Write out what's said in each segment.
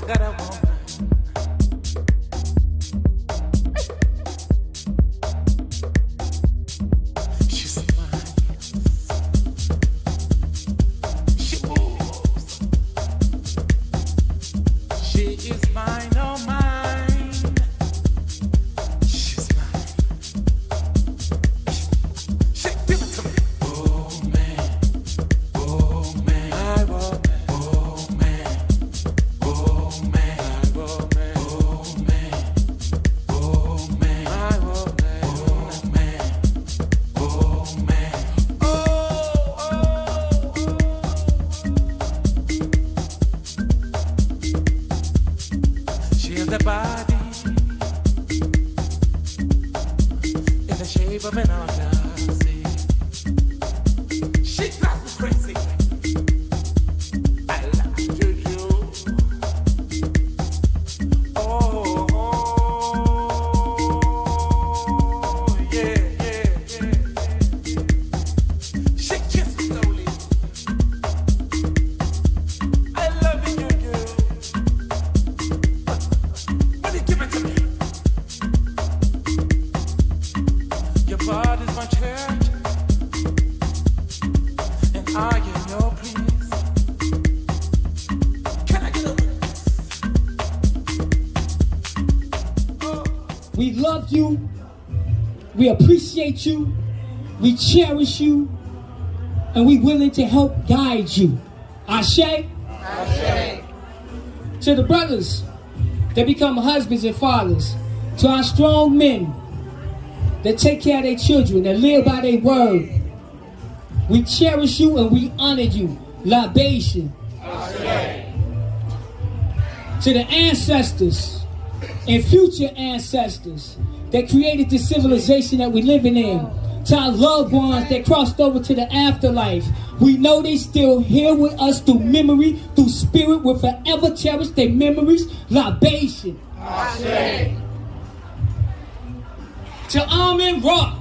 got a woman. She's mine. She moves. She is mine, oh mine. She's mine. She give it to me. Oh man, oh man, I want man. Oh man, oh man, I want man. Oh man, oh man, I want man. Oh man, oh man, She has a body in the shape of an hourglass. She drives me crazy. I love you. Oh, yeah. She kissed me slowly. I love you. Will you give it to me? Your body's my church, and I am your priest. Can I get a witness? We love you. We appreciate you. We cherish you. And we willing to help guide you. Ashe? Ashe. To the brothers that become husbands and fathers. To our strong men that take care of their children, that live by their word. We cherish you and we honor you. Libation. Ashe. To the ancestors and future ancestors that created the civilization that we're living in. To our loved ones that crossed over to the afterlife. We know they still here with us through memory, through spirit. We'll forever cherish their memories. Libation. Ashe. To Armen Rock.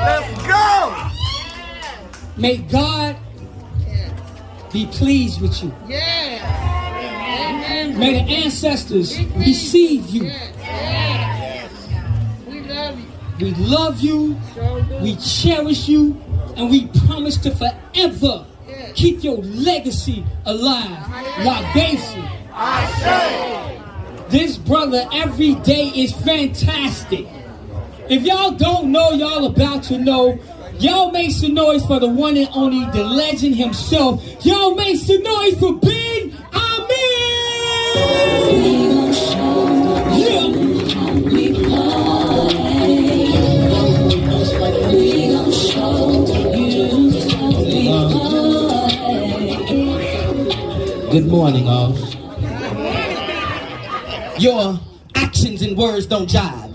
Let's go! May God be pleased with you. Yeah. May the ancestors receive you. We love you. We love you. So do. We cherish you. And we promise to forever keep your legacy alive. Libation. This brother every day is fantastic. If y'all don't know, y'all about to know. Y'all make some noise for the one and only, the legend himself. Y'all make some noise for Ben Armen. Good morning, all. Your actions and words don't jive.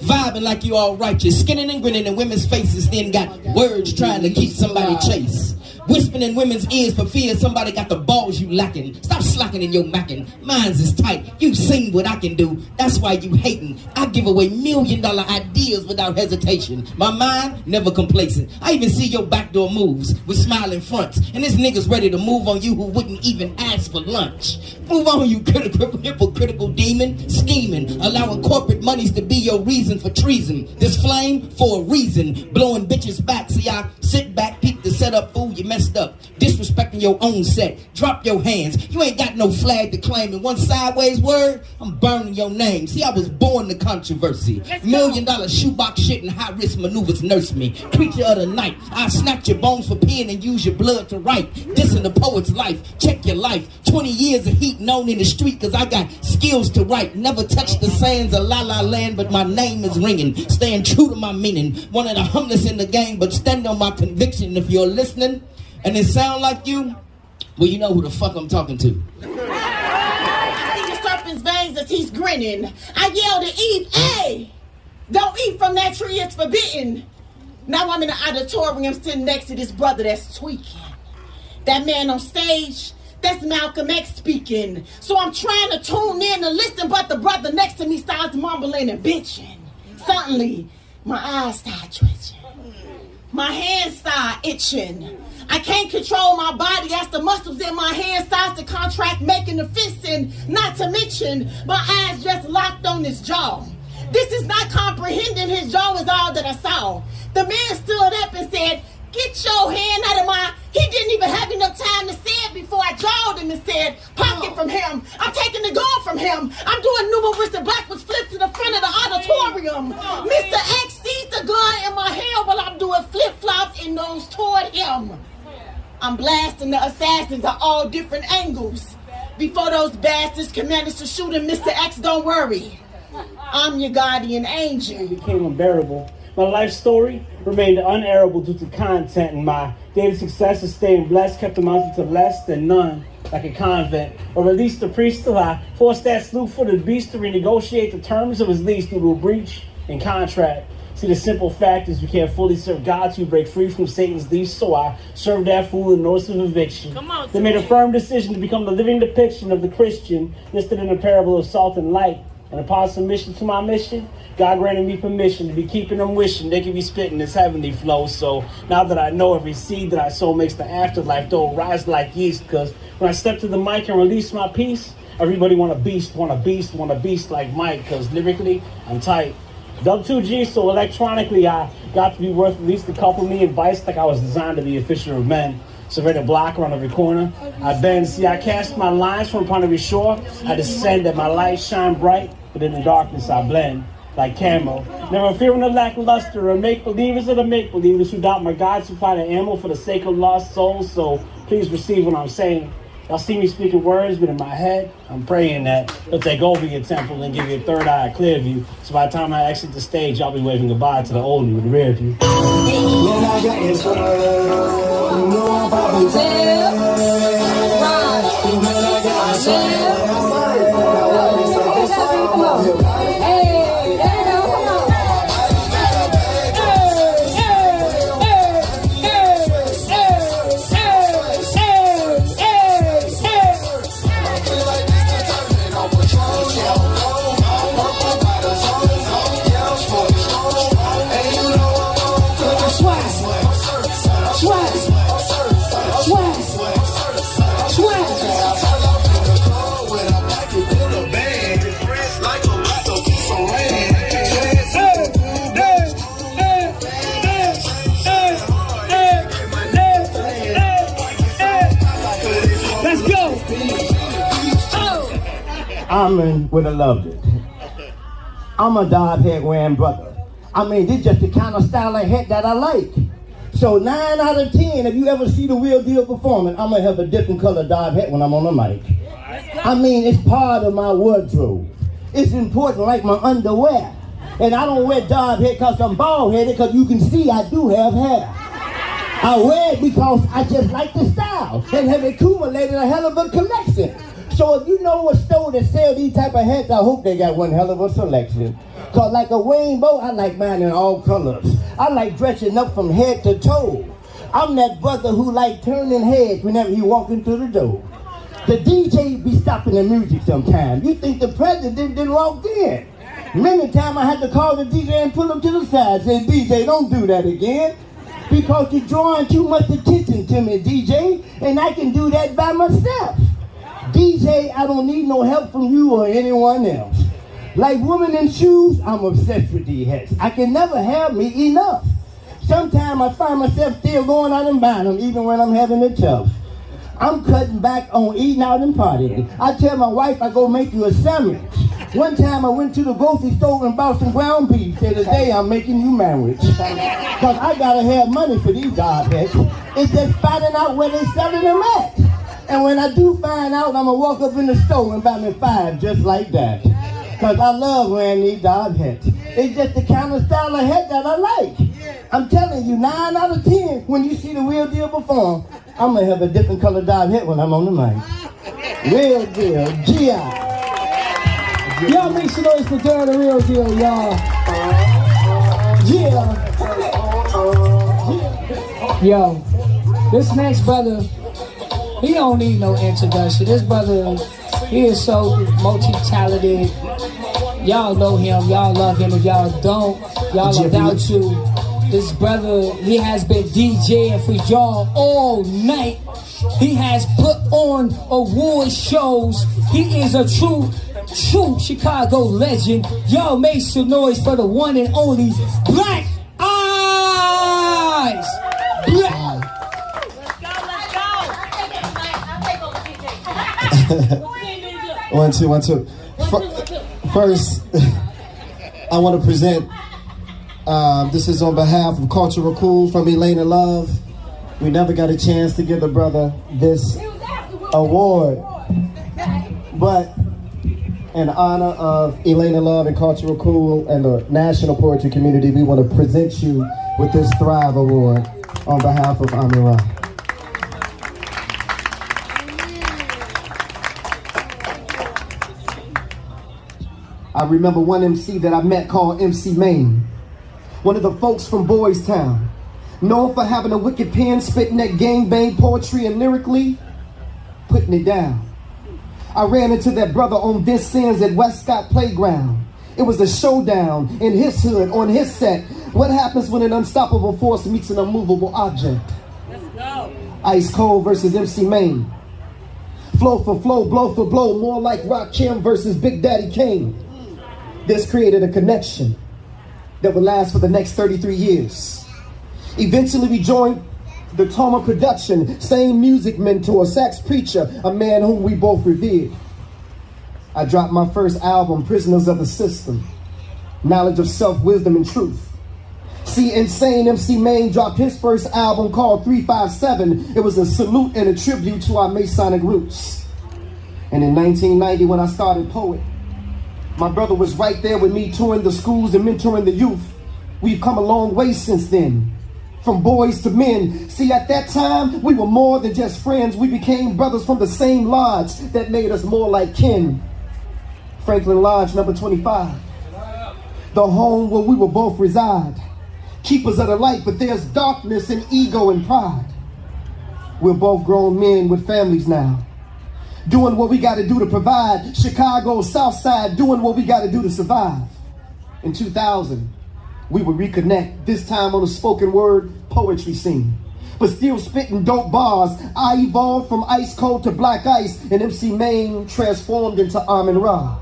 Vibing like you all righteous, skinning and grinning in women's faces, then got words trying to keep somebody chase. Whispering in women's ears for fear somebody got the balls you lacking. Stop slacking in your macking. Mine's is tight. You've seen what I can do. That's why you hating. I give away $1 million ideas without hesitation. My mind, never complacent. I even see your backdoor moves with smiling fronts. And this nigga's ready to move on you who wouldn't even ask for lunch. Move on, you hypocritical demon. Scheming, allowing corporate monies to be your reason for treason. This flame, for a reason. Blowing bitches back. See, I sit back, peep the setup, fool, you messed up. Disrespecting your own set. Drop your hands. You ain't got no flag to claim. And one sideways word, I'm burning your name. See, I was born to controversy. $1 million shoebox shit and high-risk maneuvers nurse me. Creature of the night. I snatch your bones for pen and use your blood to write. Dissing the poet's life. Check your life. 20 years of heat known in the street cause I got skills to write. Never touched the sands of La La Land, but my name is ringing. Staying true to my meaning. One of the humblest in the game, but stand on my conviction. If you're listening and it sound like you, well, you know who the fuck I'm talking to. I see the serpent's veins as he's grinning. I yell to Eve, hey, don't eat from that tree, it's forbidden. Now I'm in the auditorium sitting next to this brother that's tweaking. That man on stage, that's Malcolm X speaking. So I'm trying to tune in to listen, but the brother next to me starts mumbling and bitching. Suddenly, my eyes start twitching. My hands start itching. I can't control my body as the muscles in my hands starts to contract, making the fist, and not to mention my eyes just locked on his jaw. This is not comprehending. His jaw is all that I saw. The man stood up and said, "Get your hand out of my..." He didn't even have enough time to say it before I jawed him and said, "Pocket from him. I'm taking the gun from him. I'm doing numerous and backwards flips to the front of the auditorium. Mr. X sees the gun in my hand while I'm doing flip-flops and goes toward him. I'm blasting the assassins at all different angles. Before those bastards can manage to shoot him, Mr. X, don't worry. I'm your guardian angel." It became unbearable. My life story remained unairable due to content, and my daily success of staying blessed kept amounting to less than none, like a convent. Or released the priest till I forced that slew-footed beast to renegotiate the terms of his lease due to a breach in contract. See, the simple fact is we can't fully serve God to break free from Satan's leash, so I served that fool in notice of eviction. They made a firm decision to become the living depiction of the Christian listed in the parable of salt and light. And upon submission to my mission, God granted me permission to be keeping them wishing they could be spitting this heavenly flow. So now that I know every seed that I sow makes the afterlife though rise like yeast, because when I step to the mic and release my piece, everybody want a beast like Mike, because lyrically, I'm tight. Dub 2G, so electronically I got to be worth at least a couple million bytes, like I was designed to be a fisher of men. Surveyed a blocker on every corner. I bend, see, I cast my lines from upon every shore. I descend that my light shine bright, but in the darkness I blend like camo. Never fearing the lackluster or make-believers or the make-believers who doubt my God supply the ammo for the sake of lost souls. So please receive what I'm saying. Y'all see me speaking words, but in my head, I'm praying that they'll take over your temple and give you a third eye, a clear view. So by the time I exit the stage, y'all be waving goodbye to the old me with the rear view. Armen would have loved it. I'm a dog head wearing brother. I mean, this just the kind of style of head that I like. So 9 out of 10, if you ever see the real deal performing, I'm gonna have a different color dog head when I'm on the mic. I mean, it's part of my wardrobe. It's important like my underwear. And I don't wear dog head because I'm bald headed, because you can see I do have hair. I wear it because I just like the style and have accumulated a hell of a collection. So if you know a store that sells these type of hats, I hope they got one hell of a selection. Cause like a rainbow, I like mine in all colors. I like dressing up from head to toe. I'm that brother who like turning heads whenever he walk into the door. The DJ be stopping the music sometimes. You think the president didn't walk in. Many times I had to call the DJ and pull him to the side. Say, DJ, don't do that again. Because you're drawing too much attention to me, DJ. And I can do that by myself. DJ, I don't need no help from you or anyone else. Like women in shoes, I'm obsessed with these hats. I can never have me enough. Sometimes I find myself still going out and buying them, even when I'm having it tough. I'm cutting back on eating out and partying. I tell my wife I go make you a sandwich. One time I went to the grocery store and bought some ground beef. Said, today I'm making you marriage. Because I gotta have money for these dog hats. It's just finding out where they're selling them at. And when I do find out, I'm going to walk up in the store and buy me 5 just like that. Because I love wearing these dog hats. It's just the kind of style of hat that I like. I'm telling you, 9 out of 10, when you see the real deal perform, I'm going to have a different color dog hat when I'm on the mic. Real deal, G.I. Y'all make some noise for Dare the Real Deal, y'all. Yeah. Yo, this next brother, he don't need no introduction. This brother, he is so multi-talented. Y'all know him, y'all love him. If y'all don't, y'all about to. This brother, he has been DJing for y'all all night. He has put on award shows. He is a true Chicago legend. Y'all make some noise for the one and only Black Eyes. Black. One, two. First, I want to present, this is on behalf of Cultural Cool from Elena Love. We never got a chance to give the brother this award, but in honor of Elena Love and Cultural Cool and the national poetry community, we want to present you with this Thrive Award on behalf of Armen. I remember one MC that I met called MC Main, one of the folks from Boys Town, known for having a wicked pen, spitting that gangbang poetry and lyrically putting it down. I ran into that brother on Vincennes at Westcott Playground. It was a showdown in his hood, on his set. What happens when an unstoppable force meets an immovable object? Let's go. Ice Cold versus MC Main. Flow for flow, blow for blow, more like Rakim versus Big Daddy Kane. This created a connection that would last for the next 33 years. Eventually we joined the Toma production, same music mentor, sax preacher, a man whom we both revered. I dropped my first album, Prisoners of the System, knowledge of self, wisdom, and truth. See, Insane MC Main dropped his first album called 357. It was a salute and a tribute to our Masonic roots. And in 1990, when I started Poet, my brother was right there with me, touring the schools and mentoring the youth. We've come a long way since then, from boys to men. See, at that time, we were more than just friends. We became brothers from the same lodge that made us more like kin. Franklin Lodge, number 25. The home where we will both reside. Keepers of the light, but there's darkness and ego and pride. We're both grown men with families now, doing what we got to do to provide. Chicago, South Side, doing what we got to do to survive. In 2000, we would reconnect, this time on a spoken word poetry scene. But still spitting dope bars. I evolved from Ice Cold to Black Ice, and MC Main transformed into Armen Ra.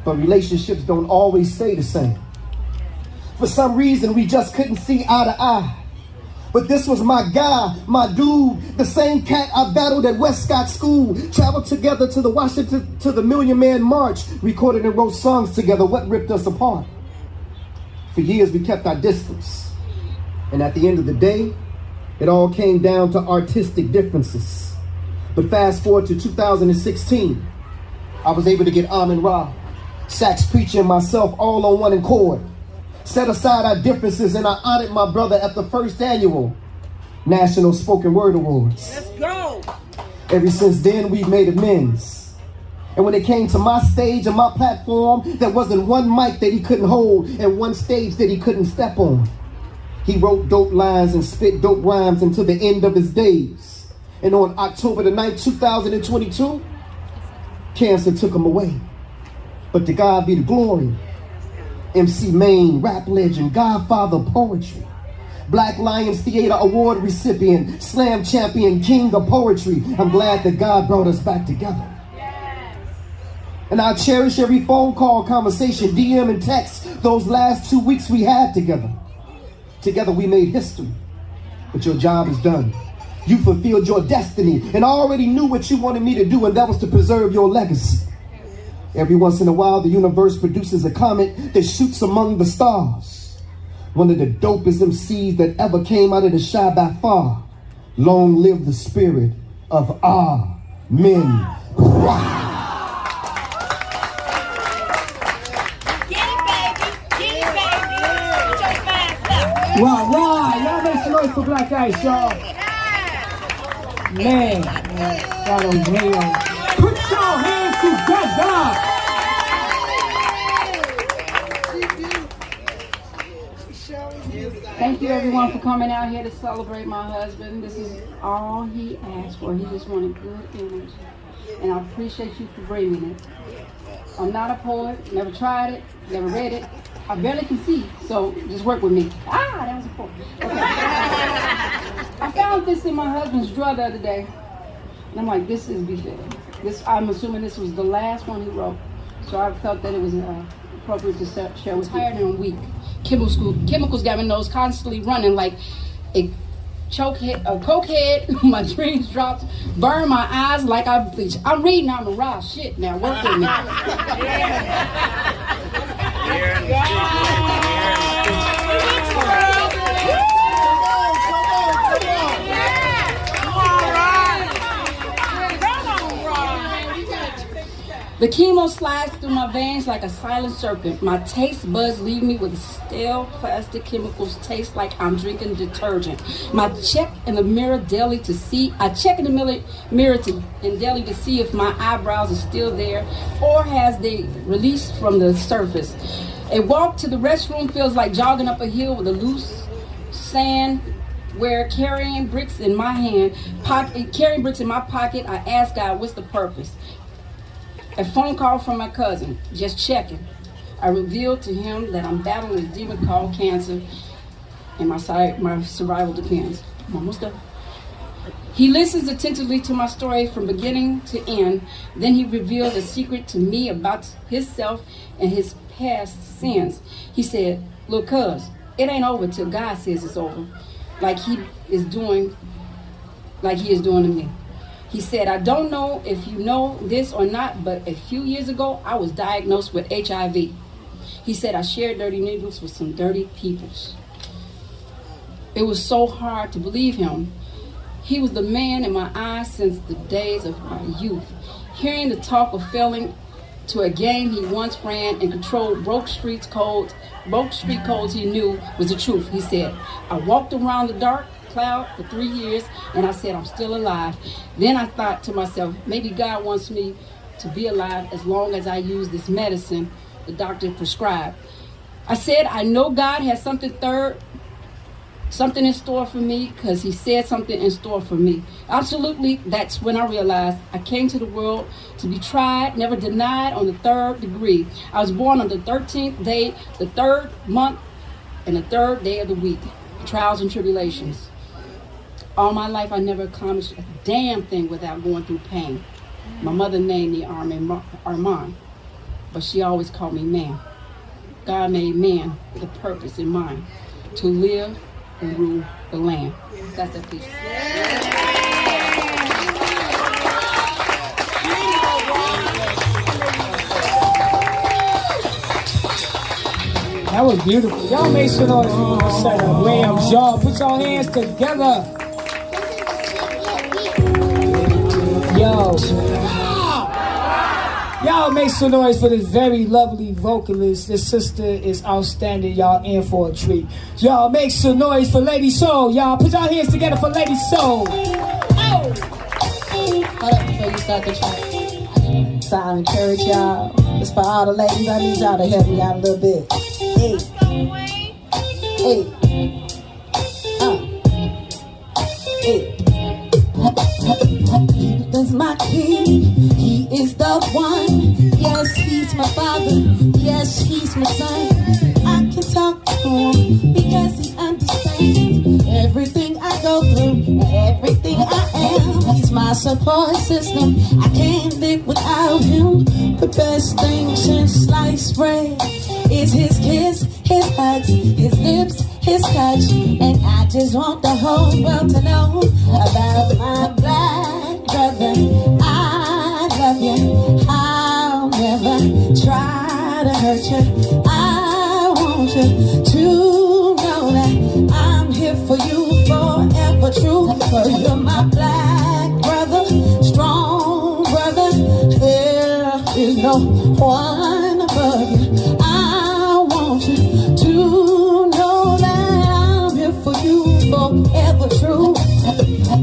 But relationships don't always stay the same. For some reason, we just couldn't see eye to eye. But this was my guy, my dude, the same cat I battled at Westcott School, traveled together to the Washington, to the Million Man March, recorded and wrote songs together. What ripped us apart? For years, we kept our distance. And at the end of the day, it all came down to artistic differences. But fast forward to 2016, I was able to get Armen Ra, sax preacher, and myself all on one accord. Set aside our differences, and I honored my brother at the first annual National Spoken Word Awards. Let's go! Ever since then, we've made amends. And when it came to my stage and my platform, there wasn't one mic that he couldn't hold and one stage that he couldn't step on. He wrote dope lines and spit dope rhymes until the end of his days. And on October the 9th, 2022, cancer took him away. But to God be the glory. MC Main, rap legend, godfather of poetry, Black Lions Theater Award recipient, slam champion, king of poetry. I'm glad that God brought us back together. And I cherish every phone call, conversation, DM, and text those last 2 weeks we had together. Together we made history, but your job is done. You fulfilled your destiny, and I already knew what you wanted me to do, and that was to preserve your legacy. Every once in a while, the universe produces a comet that shoots among the stars. One of the dopest MCs that ever came out of the shy by far. Long live the spirit of Armen Ra. Wow, y'all make some noise for Black Ice, y'all. Man, God damn. Put your hands together. Thank you everyone for coming out here to celebrate my husband. This is all he asked for. He just wanted good energy. And I appreciate you for bringing it. I'm not a poet, never tried it, never read it. I barely can see, so just work with me. That was a poet. Okay. I found this in my husband's drawer the other day, and I'm like, this is befitting. I'm assuming this was the last one he wrote, so I felt that it was appropriate to share with you. Tired and weak. Chemicals got my nose constantly running like a cokehead. My dreams dropped, burn my eyes like I bleached. I'm reading on the raw shit now. Work with me. The chemo slides through my veins like a silent serpent. My taste buds leave me with stale plastic chemicals. Taste like I'm drinking detergent. I check in the mirror daily to see if my eyebrows are still there or has they released from the surface. A walk to the restroom feels like jogging up a hill with a loose sand. Where carrying bricks in my pocket, I ask God, what's the purpose? A phone call from my cousin, just checking. I revealed to him that I'm battling a demon called cancer, and my survival depends. I'm almost done. He listens attentively to my story from beginning to end. Then he revealed a secret to me about himself and his past sins. He said, look, cuz, it ain't over till God says it's over, like he is doing to me. He said, I don't know if you know this or not, but a few years ago, I was diagnosed with HIV. He said, I shared dirty needles with some dirty peoples. It was so hard to believe him. He was the man in my eyes since the days of my youth. Hearing the talk of failing to a game he once ran and controlled broke street codes he knew was the truth. He said, I walked around the dark cloud for 3 years, and I said, I'm still alive. Then I thought to myself, maybe God wants me to be alive as long as I use this medicine the doctor prescribed. I said, I know God has something in store for me, because he said something in store for me. Absolutely, that's when I realized I came to the world to be tried, never denied, on the 3rd degree. I was born on the 13th day, the 3rd month, and the 3rd day of the week. Trials and tribulations. All my life, I never accomplished a damn thing without going through pain. My mother named me Armen, but she always called me man. God made man with a purpose in mind, to live and rule the land. That's that piece. That was beautiful. Y'all make some noise for the set of Rams. Y'all put your hands together. Y'all make some noise for this very lovely vocalist. This sister is outstanding. Y'all in for a treat. Y'all make some noise for Lady Soul. Y'all put your hands together for Lady Soul. Hold up before you start the track. So I encourage y'all. It's for all the ladies. I need y'all to help me out a little bit. Hey. Hey. Hey. That's my king. He is the one. Yes, he's my father. Yes, he's my son. I can talk to him because he understands everything I go through, everything I am. He's my support system. I can't live without him. The best thing since sliced bread is his kiss, his hugs, his lips, his touch. And I just want the whole world to know about my black brother. I love you. I'll never try to hurt you. I want you to know that I'm here for you forever true. For you're my black brother, strong brother. There is no one above you. I want you to know that I'm here for you forever true.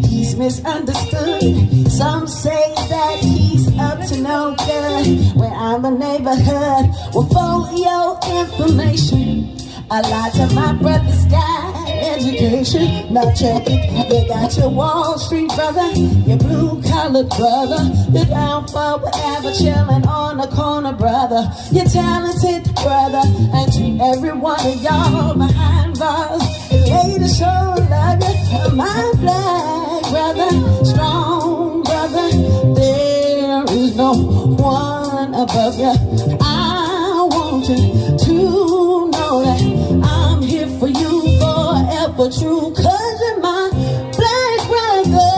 He's misunderstood. Some say that he's up to no good. When I'm a neighborhood, well, for your information, a lot of my brothers died education. Now check it. You got your Wall Street brother, your blue-collar brother, you're down for whatever, chilling on the corner brother, your talented brother, and to every one of y'all behind bars, lady show love you, my black brother, strong brother, there is no one above you. I want you to know that I'm here for you forever true, 'cause you're my black brother.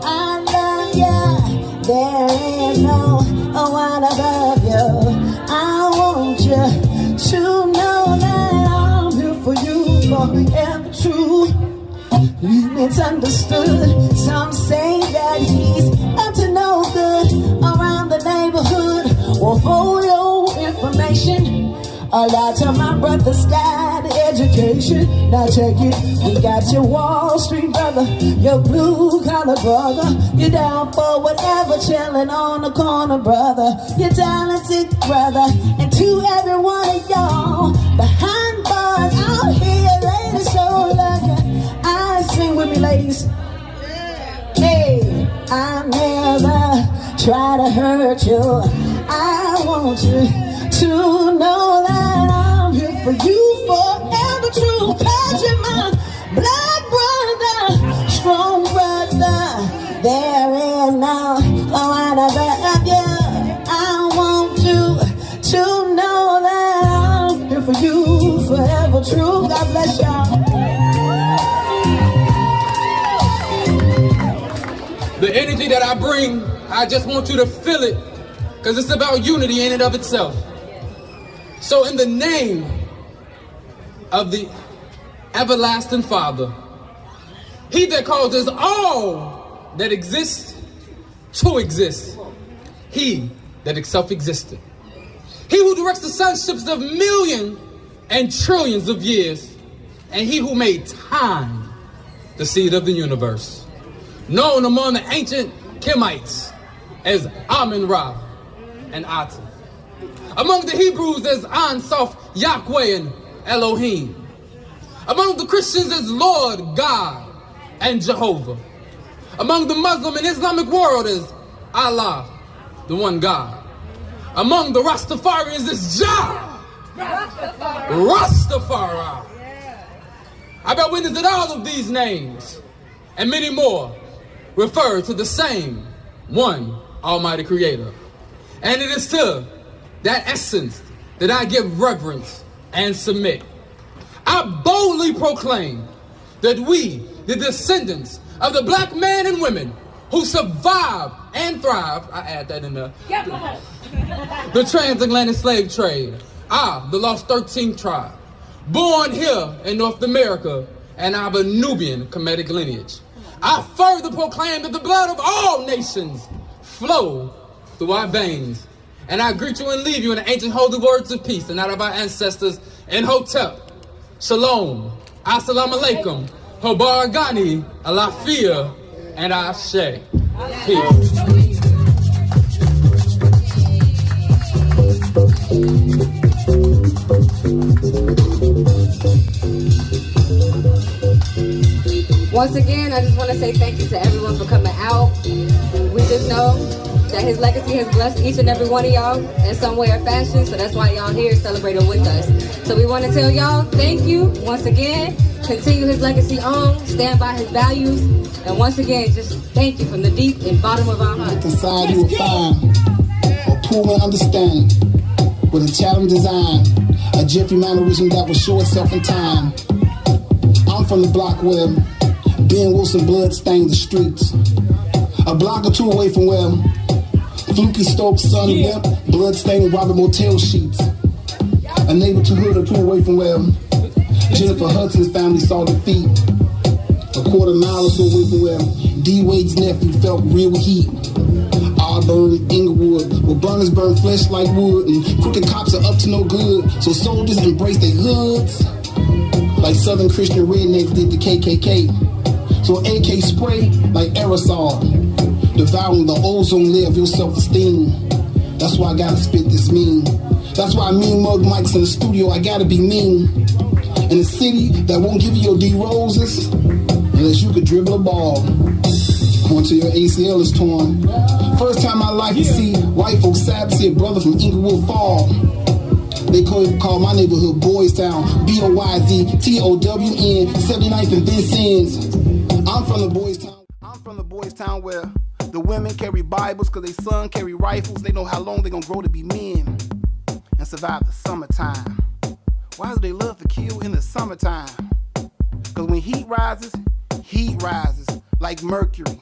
I love you, there is no one above you. I want you to know that I'm here for you forever true. We misunderstood. Some say that he's up to no good around the neighborhood. Well, for your information, a lot of my brothers got education. Now check it. We got your Wall Street brother, your blue-collar brother, you're down for whatever, chilling on the corner brother, your talented brother, and to every one of y'all behind bars out here, ladies, so lucky. Sing with me, ladies. Hey, I never try to hurt you. I want you to know that I'm here for you forever true. 'Cause you're my black brother, strong brother. There is no one above you. I want you to know that I'm here for you forever true. God bless y'all. The energy that I bring, I just want you to feel it, because it's about unity in and of itself. So in the name of the everlasting Father, he that causes all that exists to exist, he that is self-existent, he who directs the sunships of millions and trillions of years, and he who made time the seed of the universe, known among the ancient Kemites as Armen and Ata, among the Hebrews as Ansof, Yahweh, and Elohim, among the Christians as Lord God and Jehovah, among the Muslim and Islamic world as Allah, the one God, among the Rastafarians as Jah, Rastafari. I bear witness that all of these names and many more refer to the same one Almighty Creator. And it is to that essence that I give reverence and submit. I boldly proclaim that we, the descendants of the black men and women who survived and thrived, I add that in there, the transatlantic slave trade, the lost 13th tribe, born here in North America, and of a Nubian Kemetic lineage. I further proclaim that the blood of all nations flow through our veins. And I greet you and leave you in the ancient holy words of peace and that of our ancestors in Hotep. Shalom, assalamu alaikum, Hobar Ghani, Alafia, and Ashe. Peace. Once again, I just want to say thank you to everyone for coming out. We just know that his legacy has blessed each and every one of y'all in some way or fashion, so that's why y'all here celebrating with us. So we want to tell y'all thank you once again. Continue his legacy on, stand by his values, and once again, just thank you from the deep and bottom of our hearts. Inside you will find a pool and understand with a challenge design, a jiffy mannerism that will show itself in time. I'm from the block where Ben Wilson blood stained the streets. A block or two away from where Fluky Stokes' son wept blood stained Robert motel sheets. A neighborhood or two away from where Jennifer Hudson's family saw defeat. A quarter mile or so away from where D. Wade's nephew felt real heat. Auburn, Inglewood, where burners burn flesh like wood, and crooked cops are up to no good, so soldiers embrace their hoods like Southern Christian rednecks did the KKK. So AK spray like aerosol, devouring the ozone layer of your self-esteem. That's why I gotta spit this mean. That's why I mean mug mics in the studio, I gotta be mean. In a city that won't give you your D roses unless you could dribble a ball. Until your ACL is torn. First time in my life to see white folks sad to see a brother from Inglewood fall. They call my neighborhood Boys Town, BOYZTOWN, 79th and Vincennes. I'm from the Boys Town. I'm from the Boys Town where the women carry Bibles because they son carry rifles. They know how long they gonna grow to be men and survive the summertime. Why do they love to kill in the summertime? Because when heat rises like mercury,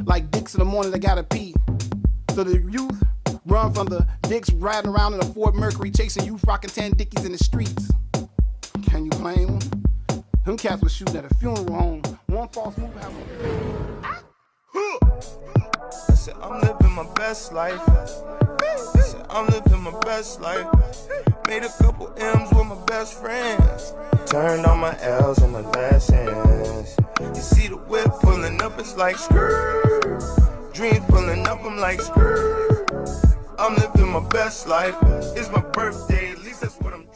like dicks in the morning that gotta pee. So the youth run from the dicks riding around in a Ford Mercury, chasing youth rocking 10 dickies in the streets. Can you blame them? Them cats was shooting at a funeral home. One false move I said, I'm living my best life. I said, I'm living my best life. Made a couple M's with my best friends. Turned on my L's and my lessons. You see the whip pulling up, it's like skirt. Dreams pulling up, I'm like skirt. I'm living my best life. It's my birthday.